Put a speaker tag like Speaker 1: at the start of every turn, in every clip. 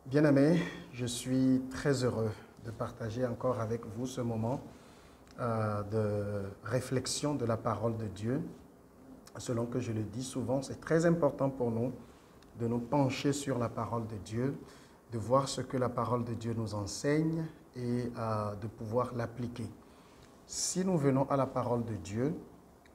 Speaker 1: Bien-aimés, je suis très heureux de partager encore avec vous ce moment de réflexion de la parole de Dieu. Selon que je le dis souvent, c'est très important pour nous de nous pencher sur la parole de Dieu, de voir ce que la parole de Dieu nous enseigne et de pouvoir l'appliquer. Si nous venons à la parole de Dieu,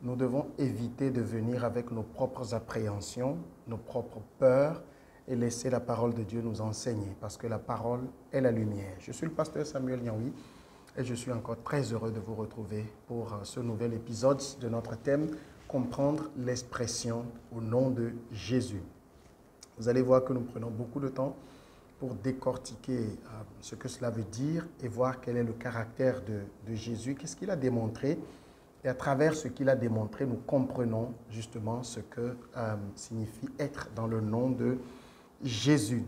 Speaker 1: nous devons éviter de venir avec nos propres appréhensions, nos propres peurs, et laisser la parole de Dieu nous enseigner, parce que la parole est la lumière. Je suis le pasteur Samuel Nyaoui et je suis encore très heureux de vous retrouver pour ce nouvel épisode de notre thème « Comprendre l'expression au nom de Jésus ». Vous allez voir que nous prenons beaucoup de temps pour décortiquer ce que cela veut dire et voir quel est le caractère de Jésus, qu'est-ce qu'il a démontré. Et à travers ce qu'il a démontré, nous comprenons justement ce que signifie être dans le nom de Jésus.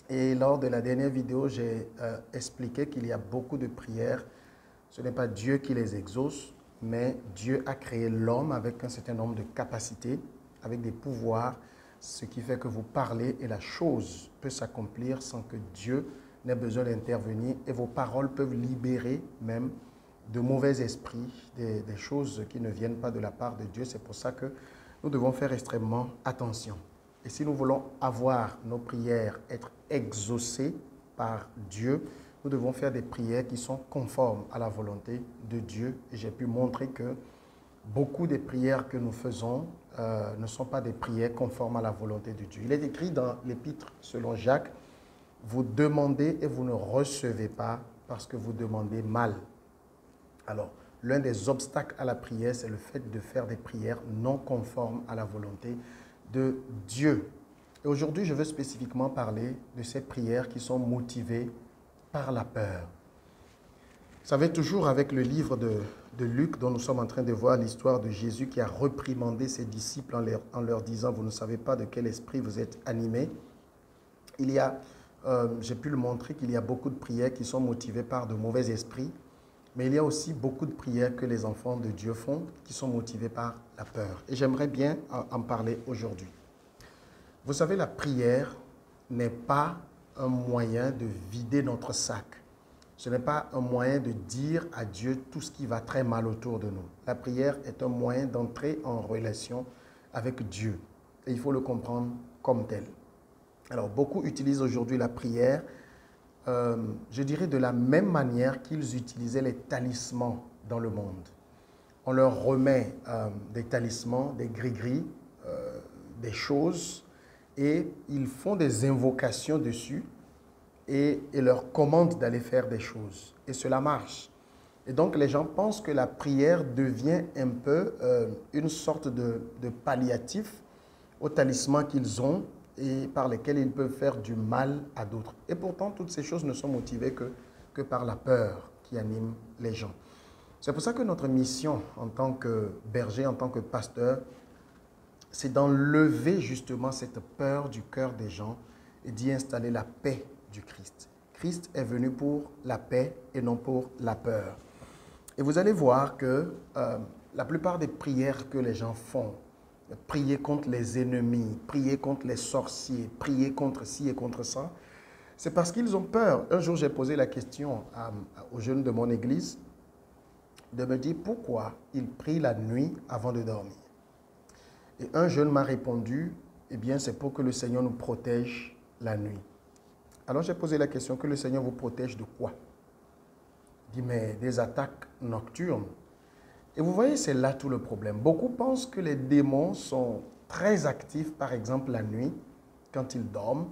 Speaker 1: Et lors de la dernière vidéo, j'ai expliqué qu'il y a beaucoup de prières. Ce n'est pas Dieu qui les exauce, mais Dieu a créé l'homme avec un certain nombre de capacités, avec des pouvoirs, ce qui fait que vous parlez et la chose peut s'accomplir sans que Dieu n'ait besoin d'intervenir. Et vos paroles peuvent libérer même de mauvais esprits, des choses qui ne viennent pas de la part de Dieu. C'est pour ça que nous devons faire extrêmement attention. Et si nous voulons avoir nos prières être exaucées par Dieu, nous devons faire des prières qui sont conformes à la volonté de Dieu. Et j'ai pu montrer que beaucoup des prières que nous faisons ne sont pas des prières conformes à la volonté de Dieu. Il est écrit dans l'épître selon Jacques, « Vous demandez et vous ne recevez pas parce que vous demandez mal ». Alors, l'un des obstacles à la prière, c'est le fait de faire des prières non conformes à la volonté de Dieu. Et aujourd'hui, je veux spécifiquement parler de ces prières qui sont motivées par la peur. Vous savez, toujours avec le livre de Luc, dont nous sommes en train de voir l'histoire de Jésus qui a reprimandé ses disciples en leur disant « Vous ne savez pas de quel esprit vous êtes animés ». Il y a, j'ai pu le montrer, qu'il y a beaucoup de prières qui sont motivées par de mauvais esprits. Mais il y a aussi beaucoup de prières que les enfants de Dieu font qui sont motivées par la peur. Et j'aimerais bien en parler aujourd'hui. Vous savez, la prière n'est pas un moyen de vider notre sac. Ce n'est pas un moyen de dire à Dieu tout ce qui va très mal autour de nous. La prière est un moyen d'entrer en relation avec Dieu. Et il faut le comprendre comme tel. Alors, beaucoup utilisent aujourd'hui la prière je dirais de la même manière qu'ils utilisaient les talismans dans le monde. On leur remet des talismans, des gris-gris, des choses, et ils font des invocations dessus et leur commandent d'aller faire des choses. Et cela marche. Et donc les gens pensent que la prière devient un peu une sorte de palliatif aux talismans qu'ils ont et par lesquels ils peuvent faire du mal à d'autres. Et pourtant, toutes ces choses ne sont motivées que par la peur qui anime les gens. C'est pour ça que notre mission en tant que berger, en tant que pasteur, c'est d'enlever justement cette peur du cœur des gens et d'y installer la paix du Christ. Christ est venu pour la paix et non pour la peur. Et vous allez voir que la plupart des prières que les gens font, prier contre les ennemis, prier contre les sorciers, prier contre ci et contre ça, c'est parce qu'ils ont peur. Un jour, j'ai posé la question aux jeunes de mon église de me dire pourquoi ils prient la nuit avant de dormir. Et un jeune m'a répondu, eh bien, c'est pour que le Seigneur nous protège la nuit. Alors, j'ai posé la question, que le Seigneur vous protège de quoi? Il dit, mais des attaques nocturnes. Et vous voyez, c'est là tout le problème. Beaucoup pensent que les démons sont très actifs, par exemple la nuit, quand ils dorment,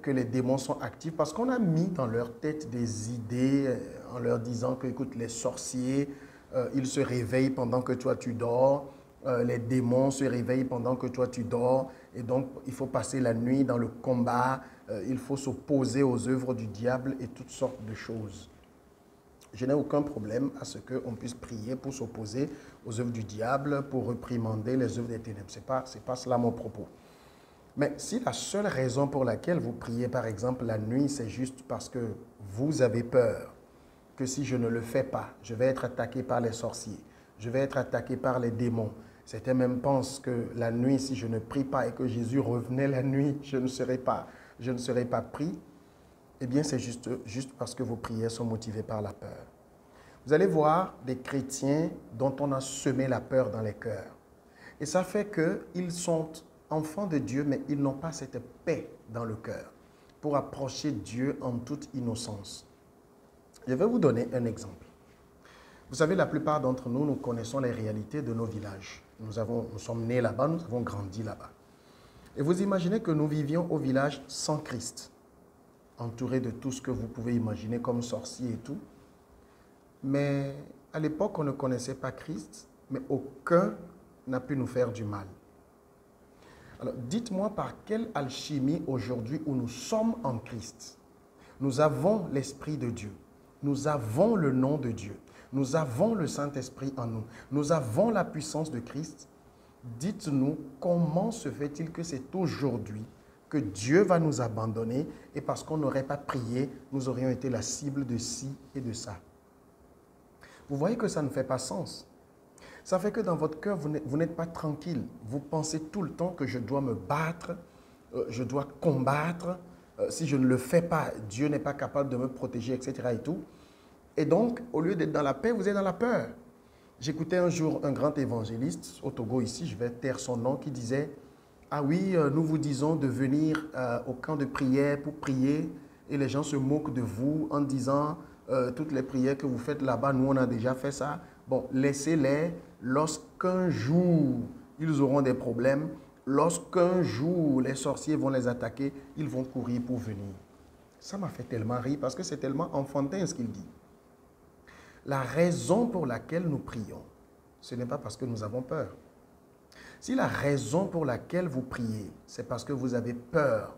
Speaker 1: que les démons sont actifs parce qu'on a mis dans leur tête des idées en leur disant que, écoute, les sorciers, ils se réveillent pendant que toi tu dors, les démons se réveillent pendant que toi tu dors, et donc il faut passer la nuit dans le combat, il faut s'opposer aux œuvres du diable et toutes sortes de choses. Je n'ai aucun problème à ce qu'on puisse prier pour s'opposer aux œuvres du diable, pour réprimander les œuvres des ténèbres. Ce n'est pas cela mon propos. Mais si la seule raison pour laquelle vous priez, par exemple, la nuit, c'est juste parce que vous avez peur que si je ne le fais pas, je vais être attaqué par les sorciers, je vais être attaqué par les démons. Certains même pensent que la nuit, si je ne prie pas et que Jésus revenait la nuit, je ne serai pas je ne serai pas pris, eh bien c'est juste parce que vos prières sont motivées par la peur. Vous allez voir des chrétiens dont on a semé la peur dans les cœurs. Et ça fait qu'ils sont enfants de Dieu, mais ils n'ont pas cette paix dans le cœur pour approcher Dieu en toute innocence. Je vais vous donner un exemple. Vous savez, la plupart d'entre nous, nous connaissons les réalités de nos villages. Nous sommes nés là-bas, nous avons grandi là-bas. Et vous imaginez que nous vivions au village sans Christ, entourés de tout ce que vous pouvez imaginer comme sorciers et tout. Mais à l'époque, on ne connaissait pas Christ, mais aucun n'a pu nous faire du mal. Alors, dites-moi par quelle alchimie aujourd'hui où nous sommes en Christ, nous avons l'Esprit de Dieu, nous avons le nom de Dieu, nous avons le Saint-Esprit en nous, nous avons la puissance de Christ. Dites-nous comment se fait-il que c'est aujourd'hui que Dieu va nous abandonner et parce qu'on n'aurait pas prié, nous aurions été la cible de ci et de ça. Vous voyez que ça ne fait pas sens. Ça fait que dans votre cœur, vous n'êtes pas tranquille. Vous pensez tout le temps que je dois me battre, je dois combattre. Si je ne le fais pas, Dieu n'est pas capable de me protéger, etc. et tout. Et donc, au lieu d'être dans la paix, vous êtes dans la peur. J'écoutais un jour un grand évangéliste au Togo ici, je vais taire son nom, qui disait « Ah oui, nous vous disons de venir au camp de prière pour prier et les gens se moquent de vous en disant toutes les prières que vous faites là-bas, nous on a déjà fait ça. Bon, laissez-les, lorsqu'un jour ils auront des problèmes, lorsqu'un jour les sorciers vont les attaquer, ils vont courir pour venir. » Ça m'a fait tellement rire parce que c'est tellement enfantin ce qu'il dit. La raison pour laquelle nous prions, ce n'est pas parce que nous avons peur. Si la raison pour laquelle vous priez, c'est parce que vous avez peur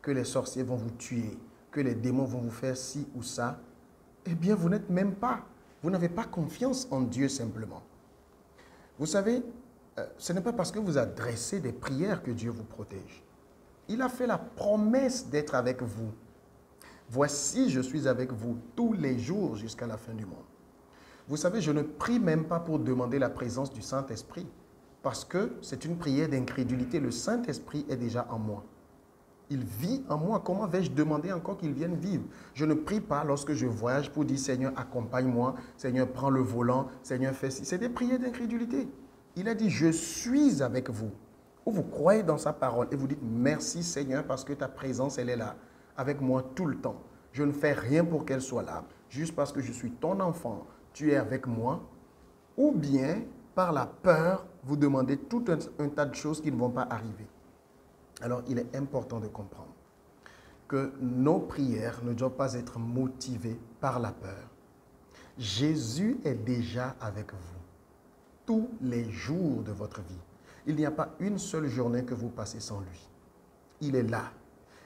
Speaker 1: que les sorciers vont vous tuer, que les démons vont vous faire ci ou ça, eh bien, vous n'êtes même pas, vous n'avez pas confiance en Dieu simplement. Vous savez, ce n'est pas parce que vous adressez des prières que Dieu vous protège. Il a fait la promesse d'être avec vous. Voici, je suis avec vous tous les jours jusqu'à la fin du monde. Vous savez, je ne prie même pas pour demander la présence du Saint-Esprit, parce que c'est une prière d'incrédulité. Le Saint-Esprit est déjà en moi. Il vit en moi. Comment vais-je demander encore qu'il vienne vivre? Je ne prie pas lorsque je voyage pour dire « Seigneur, accompagne-moi. Seigneur, prends le volant. Seigneur, fais ci. » C'est des prières d'incrédulité. Il a dit « Je suis avec vous. » Ou vous croyez dans sa parole et vous dites « Merci Seigneur parce que ta présence, elle est là, avec moi tout le temps. Je ne fais rien pour qu'elle soit là. Juste parce que je suis ton enfant, tu es avec moi. » Ou bien, par la peur, vous demandez tout un tas de choses qui ne vont pas arriver. Alors, il est important de comprendre que nos prières ne doivent pas être motivées par la peur. Jésus est déjà avec vous tous les jours de votre vie. Il n'y a pas une seule journée que vous passez sans lui. Il est là.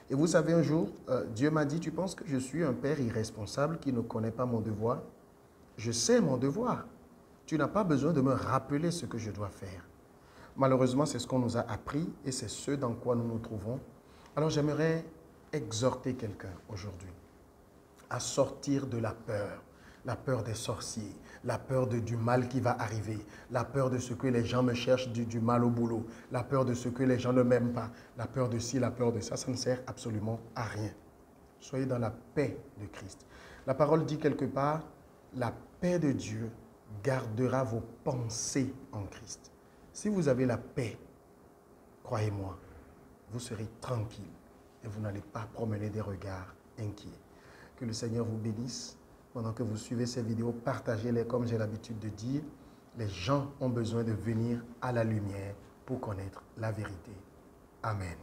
Speaker 1: Et vous savez, un jour, Dieu m'a dit, tu penses que je suis un père irresponsable qui ne connaît pas mon devoir? Je sais mon devoir. Tu n'as pas besoin de me rappeler ce que je dois faire. Malheureusement, c'est ce qu'on nous a appris et c'est ce dans quoi nous nous trouvons. Alors j'aimerais exhorter quelqu'un aujourd'hui à sortir de la peur des sorciers, la peur du mal qui va arriver, la peur de ce que les gens me cherchent du mal au boulot, la peur de ce que les gens ne m'aiment pas, la peur de ci, la peur de ça, ça ne sert absolument à rien. Soyez dans la paix de Christ. La parole dit quelque part, la paix de Dieu gardera vos pensées en Christ. Si vous avez la paix, croyez-moi, vous serez tranquille et vous n'allez pas promener des regards inquiets. Que le Seigneur vous bénisse. Pendant que vous suivez ces vidéos, partagez-les comme j'ai l'habitude de dire. Les gens ont besoin de venir à la lumière pour connaître la vérité. Amen.